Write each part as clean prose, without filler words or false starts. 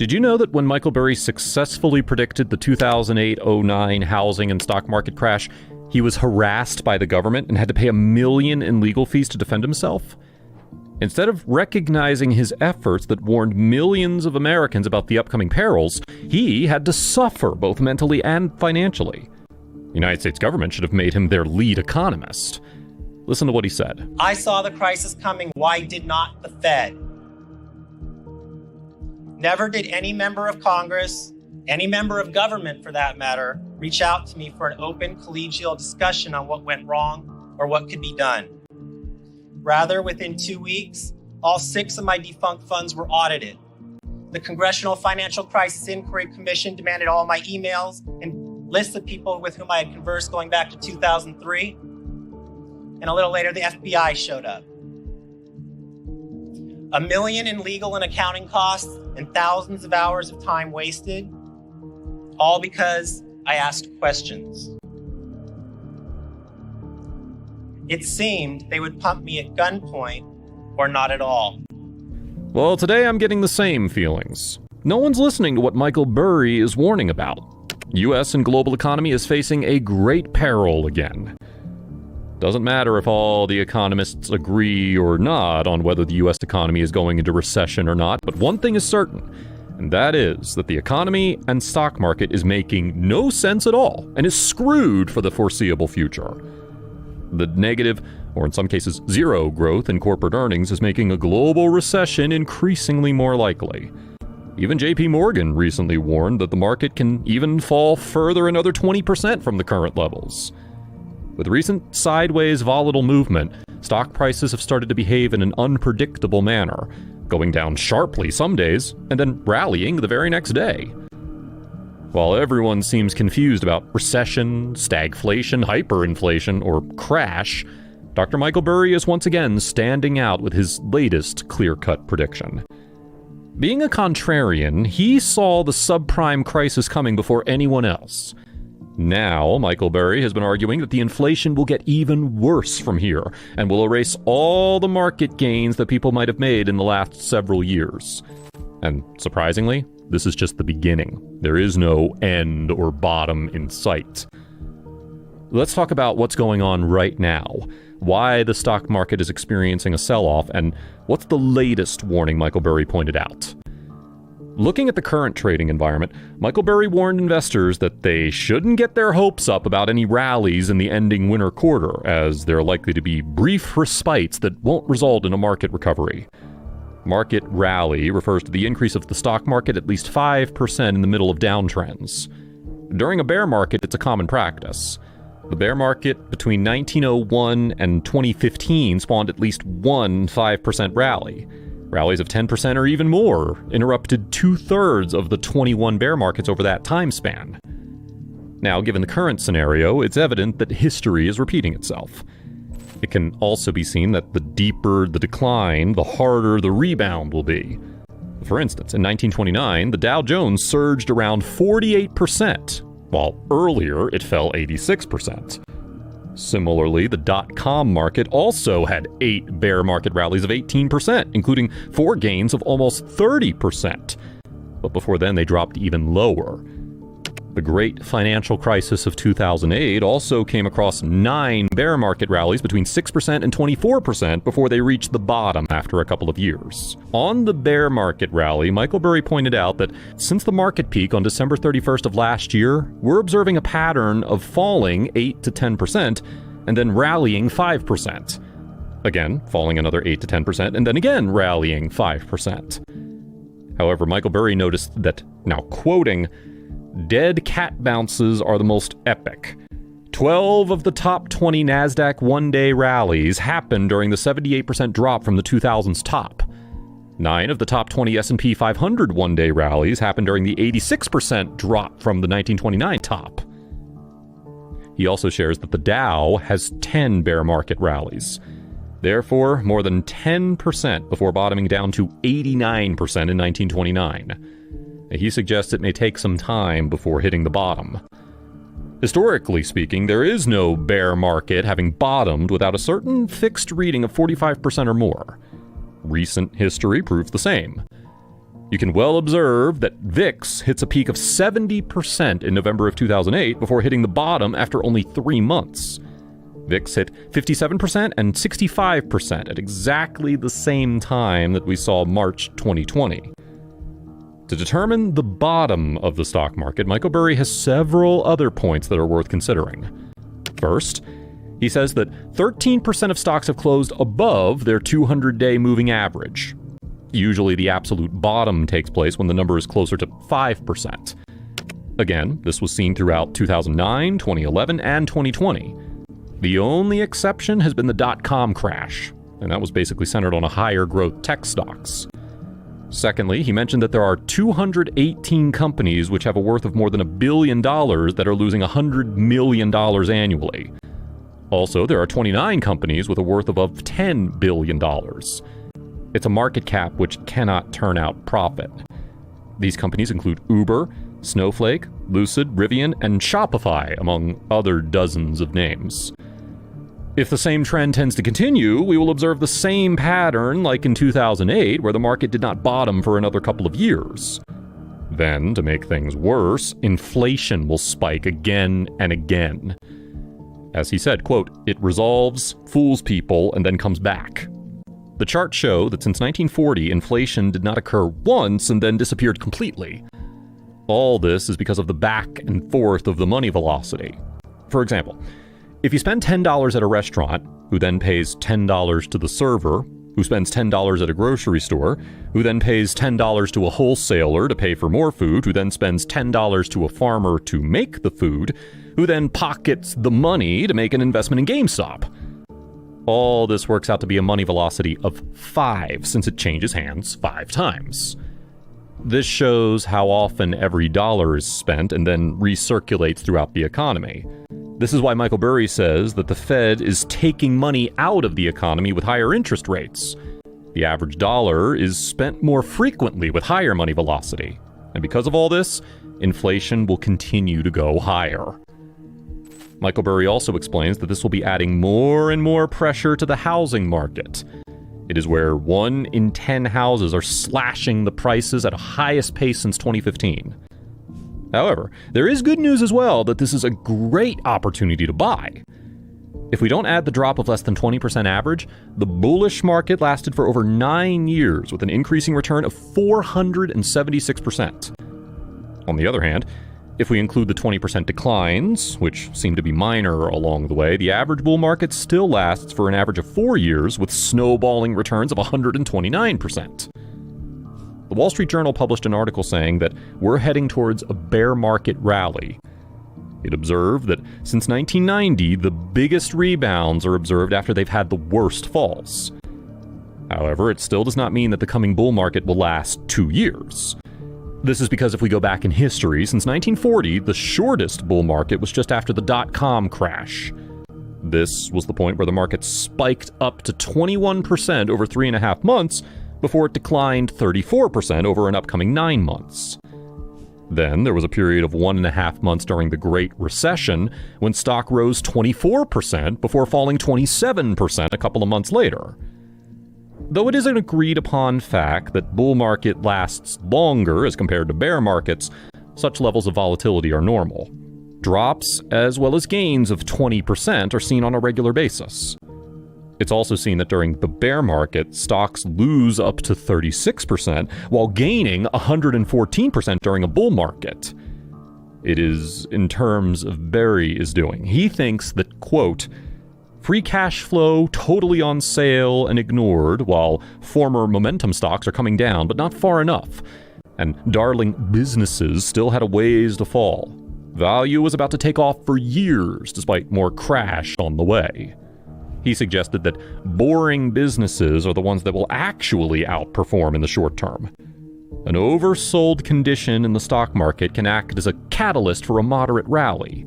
Did you know that when Michael Burry successfully predicted the 2008-09 housing and stock market crash, he was harassed by the government and had to pay $1 million in legal fees to defend himself? Instead of recognizing his efforts that warned millions of Americans about the upcoming perils, he had to suffer both mentally and financially. The United States government should have made him their lead economist. Listen to what he said. I saw the crisis coming. Why did not the Fed? Never did any member of Congress, any member of government for that matter, reach out to me for an open collegial discussion on what went wrong or what could be done. Rather, within 2 weeks, all 6 of my defunct funds were audited. The Congressional Financial Crisis Inquiry Commission demanded all my emails and lists of people with whom I had conversed going back to 2003. And a little later, the FBI showed up. $1 million in legal and accounting costs and thousands of hours of time wasted, all because I asked questions. It seemed they would pump me at gunpoint or not at all. Well, today I'm getting the same feelings. No one's listening to what Michael Burry is warning about. U.S. and global economy is facing a great peril again. Doesn't matter if all the economists agree or not on whether the U.S. economy is going into recession or not, but one thing is certain, and that is that the economy and stock market is making no sense at all and is screwed for the foreseeable future. The negative, or in some cases zero, growth in corporate earnings is making a global recession increasingly more likely. Even J.P. Morgan recently warned that the market can even fall further another 20% from the current levels. With recent sideways volatile movement, stock prices have started to behave in an unpredictable manner, going down sharply some days and then rallying the very next day. While everyone seems confused about recession, stagflation, hyperinflation, or crash, Dr. Michael Burry is once again standing out with his latest clear-cut prediction. Being a contrarian, he saw the subprime crisis coming before anyone else. Now, Michael Burry has been arguing that the inflation will get even worse from here and will erase all the market gains that people might have made in the last several years. And surprisingly, this is just the beginning. There is no end or bottom in sight. Let's talk about what's going on right now, why the stock market is experiencing a sell-off, and what's the latest warning Michael Burry pointed out. Looking at the current trading environment, Michael Burry warned investors that they shouldn't get their hopes up about any rallies in the ending winter quarter, as there are likely to be brief respites that won't result in a market recovery. Market rally refers to the increase of the stock market at least 5% in the middle of downtrends. During a bear market, it's a common practice. The bear market between 1901 and 2015 spawned at least one 5% rally. Rallies of 10% or even more interrupted 2/3 of the 21 bear markets over that time span. Now, given the current scenario, it's evident that history is repeating itself. It can also be seen that the deeper the decline, the harder the rebound will be. For instance, in 1929, the Dow Jones surged around 48%, while earlier it fell 86%. Similarly, the dot-com market also had 8 bear market rallies of 18%, including 4 gains of almost 30%. But before then, they dropped even lower. The great financial crisis of 2008 also came across 9 bear market rallies between 6% and 24% before they reached the bottom after a couple of years. On the bear market rally, Michael Burry pointed out that since the market peak on December 31st of last year, we're observing a pattern of falling 8 to 10% and then rallying 5%. Again, falling another 8 to 10% and then again rallying 5%. However, Michael Burry noticed that, now quoting, "Dead cat bounces are the most epic. 12 of the top 20 NASDAQ one-day rallies happened during the 78% drop from the 2000s top. 9 of the top 20 S&P 500 one-day rallies happened during the 86% drop from the 1929 top." He also shares that the Dow has 10 bear market rallies. Therefore, more than 10% before bottoming down to 89% in 1929. He suggests it may take some time before hitting the bottom. Historically speaking, there is no bear market having bottomed without a certain fixed reading of 45% or more. Recent history proves the same. You can well observe that VIX hits a peak of 70% in November of 2008 before hitting the bottom after only 3 months. VIX hit 57% and 65% at exactly the same time that we saw March 2020. To determine the bottom of the stock market, Michael Burry has several other points that are worth considering. First, he says that 13% of stocks have closed above their 200-day moving average. Usually the absolute bottom takes place when the number is closer to 5%. Again, this was seen throughout 2009, 2011, and 2020. The only exception has been the dot-com crash, and that was basically centered on a higher growth tech stocks. Secondly, he mentioned that there are 218 companies which have a worth of more than $1 billion that are losing $100 million annually. Also, there are 29 companies with a worth above $10 billion. It's a market cap which cannot turn out profit. These companies include Uber, Snowflake, Lucid, Rivian, and Shopify, among other dozens of names. If the same trend tends to continue, we will observe the same pattern like in 2008, where the market did not bottom for another couple of years. Then, to make things worse, inflation will spike again and again. As he said, quote, "It resolves, fools people, and then comes back." The charts show that since 1940, inflation did not occur once and then disappeared completely. All this is because of the back and forth of the money velocity. For example, if you spend $10 at a restaurant, who then pays $10 to the server, who spends $10 at a grocery store, who then pays $10 to a wholesaler to pay for more food, who then spends $10 to a farmer to make the food, who then pockets the money to make an investment in GameStop. All this works out to be a money velocity of 5, since it changes hands 5 times. This shows how often every dollar is spent and then recirculates throughout the economy. This is why Michael Burry says that the Fed is taking money out of the economy with higher interest rates. The average dollar is spent more frequently with higher money velocity. And because of all this, inflation will continue to go higher. Michael Burry also explains that this will be adding more and more pressure to the housing market. It is where 1 in 10 houses are slashing the prices at a highest pace since 2015. However, there is good news as well that this is a great opportunity to buy. If we don't add the drop of less than 20% average, the bullish market lasted for over 9 years with an increasing return of 476%. On the other hand, if we include the 20% declines, which seem to be minor along the way, the average bull market still lasts for an average of 4 years with snowballing returns of 129%. The Wall Street Journal published an article saying that we're heading towards a bear market rally. It observed that since 1990, the biggest rebounds are observed after they've had the worst falls. However, it still does not mean that the coming bull market will last 2 years. This is because if we go back in history, since 1940, the shortest bull market was just after the dot-com crash. This was the point where the market spiked up to 21% over 3.5 months before it declined 34% over an upcoming 9 months. Then there was a period of 1.5 months during the Great Recession when stock rose 24% before falling 27% a couple of months later. Though it is an agreed upon fact that bull market lasts longer as compared to bear markets, such levels of volatility are normal. Drops, as well as gains of 20%, are seen on a regular basis. It's also seen that during the bear market, stocks lose up to 36%, while gaining 114% during a bull market. It is in terms of Burry is doing. He thinks that, quote, "Free cash flow totally on sale and ignored, while former momentum stocks are coming down, but not far enough. And darling businesses still had a ways to fall. Value was about to take off for years, despite more crash on the way." He suggested that boring businesses are the ones that will actually outperform in the short term. An oversold condition in the stock market can act as a catalyst for a moderate rally.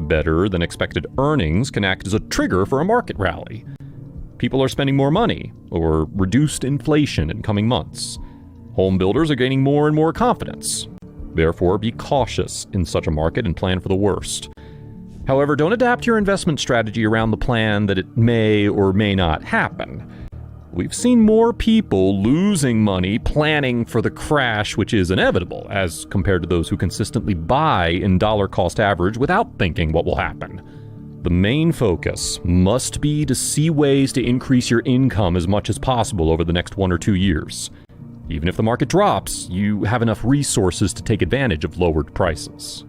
Better than expected earnings can act as a trigger for a market rally. People are spending more money, or reduced inflation in coming months. Home builders are gaining more and more confidence. Therefore, be cautious in such a market and plan for the worst. However, don't adapt your investment strategy around the plan that it may or may not happen. We've seen more people losing money planning for the crash, which is inevitable, as compared to those who consistently buy in dollar cost average without thinking what will happen. The main focus must be to see ways to increase your income as much as possible over the next 1 or 2 years. Even if the market drops, you have enough resources to take advantage of lowered prices.